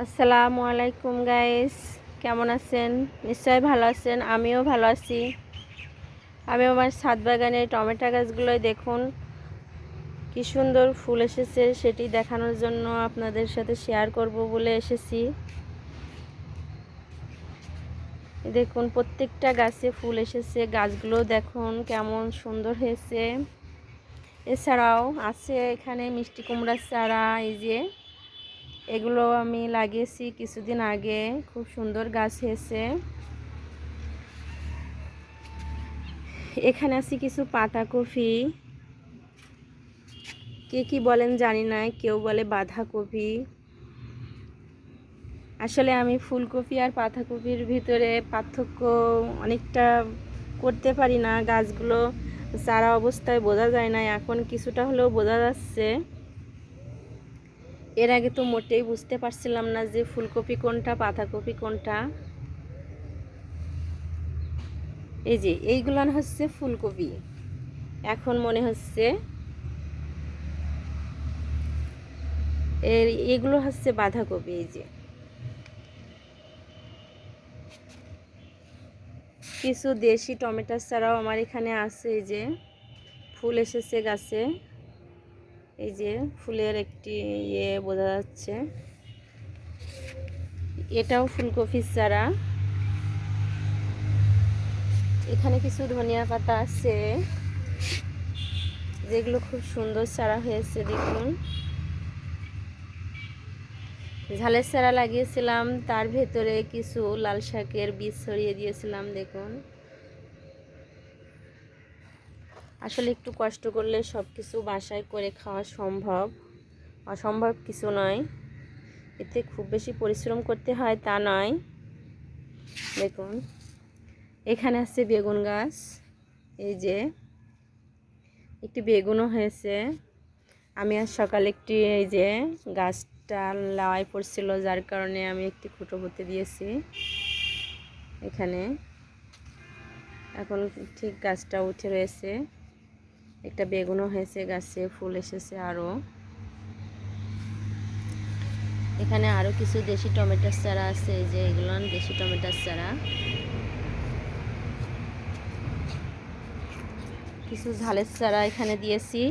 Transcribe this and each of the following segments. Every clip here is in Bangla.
আসসালামু আলাইকুম গাইস, কেমন আছেন? নিশ্চয়ই ভালো আছেন। আমিও ভালো আছি। আমি আমার ছাদ বাগানে টমেটো গাছগুলোয় দেখুন কি সুন্দর ফুল এসেছে, সেটি দেখানোর জন্য আপনাদের সাথে শেয়ার করব বলে এসেছি। দেখুন প্রত্যেকটা গাছে ফুল এসেছে, গাছগুলো দেখুন কেমন সুন্দর হয়েছে। এছাড়াও আছে এখানে মিষ্টি কুমড়ার চারা, এই যে এগুলো আমি লাগিয়েছি কিছুদিন আগে, খুব সুন্দর গাছ হয়েছে। এখানে আছে কিছু পাতাকপি, কে কি বলেন জানি না, কেউ বলে বাঁধাকপি। আসলে আমি ফুলকপি আর পাতাকপির ভিতরে পার্থক্য অনেকটা করতে পারি না। গাছগুলো চারা অবস্থায় বোঝা যায় না, এখন কিছুটা হলেও বোঝা যাচ্ছে। এর আগে তো মোটেই বুঝতে পারছিলাম না যে ফুলকপি কোনটা পাতাকপি কোনটা। এই যে এইগুলো হচ্ছে ফুলকপি, এখন মনে হচ্ছে এগুলো হচ্ছে বাঁধাকপি। এই যে কিছু দেশি টমেটোর চারাও আমার এখানে আছে। এই যে ফুল এসেছে গাছে, এই যে ফুলের একটি বোঝা যাচ্ছে, এটাও ফুলকপির চারা। এখানে কিছু ধনিয়া পাতা আছে যেগুলো খুব সুন্দর চারা হয়েছে। দেখুন ঝালের চারা লাগিয়েছিলাম, তার ভেতরে কিছু লাল শাকের বীজ ছড়িয়ে দিয়েছিলাম। দেখুন আসলে একটু কষ্ট করলে সব কিছু বাসায় করে খাওয়া সম্ভব, অসম্ভব কিছু নয়। এতে খুব বেশি পরিশ্রম করতে হয় তা নয়। দেখুন এখানে আছে বেগুন গাছ, এই যে একটি বেগুনও হয়েছে। আমি আজ সকালে একটি এই যে গাছটা লাওয়ায় পড়ছিল, যার কারণে আমি একটি খুঁটো পুঁতে দিয়েছি এখানে। এখন ঠিক গাছটা উঠে রয়েছে, একটা বেগুনও হয়েছে গাছে, ফুল এসেছে আরও। এখানে আরও কিছু দেশি টমেটোর চারা আছে, এই যে এগুলো দেশি টমেটোর চারা। কিছু ঝালের চারা এখানে দিয়েছি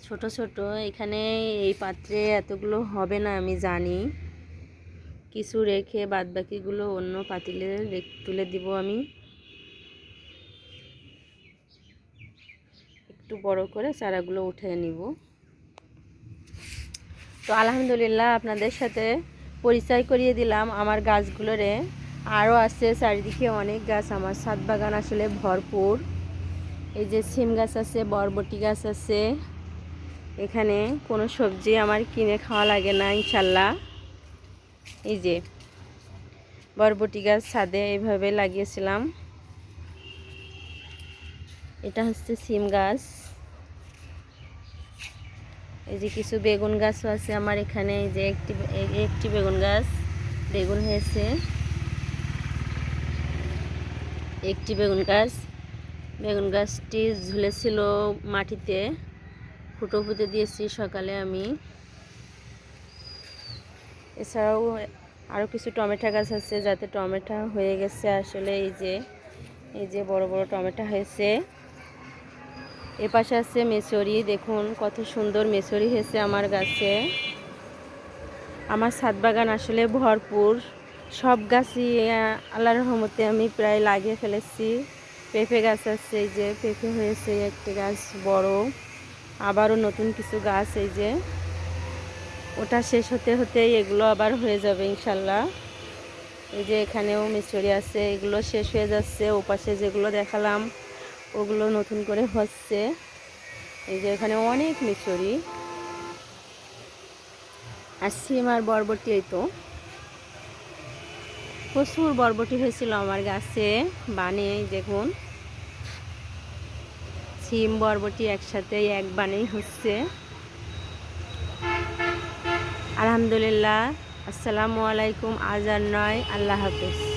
ছোট ছোট। এখানে এই পাত্রে এতগুলো হবে না আমি জানি, কিছু রেখে বাদবাকিগুলো অন্য পাতিলে তুলে দিব। আমি একটু বড় করে চারাগুলো উঠে নিব। তো আলহামদুলিল্লাহ আপনাদের সাথে পরিচয় করিয়ে দিলাম আমার গাছগুলোরে। আরও আছে চারিদিকে অনেক গাছ, আমার ছাদ বাগান আসলে ভরপুর। এই যে সিম গাছ আছে, বরবটি গাছ আছে। এখানে কোনো সবজি আমার কিনে খাওয়া লাগে না ইনশাল্লাহ। এই যে বরবটি গাছ ছাদে এইভাবে লাগিয়েছিলাম। এটা হচ্ছে সিম গাছ। এই যে কিছু বেগুন গাছও আছে আমার এখানে। এই যে একটি বেগুন গাছ, বেগুন হয়েছে একটি বেগুন গাছ। বেগুন গাছটি ঝুলেছিল মাটিতে, ফুটো পুঁতে দিয়েছি সকালে আমি। এছাড়াও আরও কিছু টমেটো গাছ আছে, যাতে টমেটো হয়ে গেছে আসলে। এই যে বড় বড় টমেটো হয়েছে। এ পাশে আছে মেচরি, দেখুন কত সুন্দর মেচরি হয়েছে আমার গাছে। আমার ছাদ বাগান আসলে ভরপুর, সব গাছই আল্লাহর রহমতে আমি প্রায় লাগিয়ে ফেলেছি। পেঁপে গাছ আছে, এই যে পেঁপে হয়েছে একটি গাছ বড়, আবারও নতুন কিছু গাছ, এই যে ওটা শেষ হতে হতেই এগুলো আবার হয়ে যাবে ইনশাল্লাহ। এই যে এখানেও মিচড়ি আছে, এগুলো শেষ হয়ে যাচ্ছে। ওপাশে যেগুলো দেখালাম ওগুলো নতুন করে হচ্ছে। এই যে এখানে অনেক মিচড়ি আর সিম আর বরবটি। এই তো প্রচুর বরবটি হয়েছিল আমার গাছে বানে। দেখুন সিম বরবটি একসাথে এক বানেই হচ্ছে। আলহামদুলিল্লাহ। আসসালামু আলাইকুম। আজ আর নয়, আল্লাহ হাফেজ।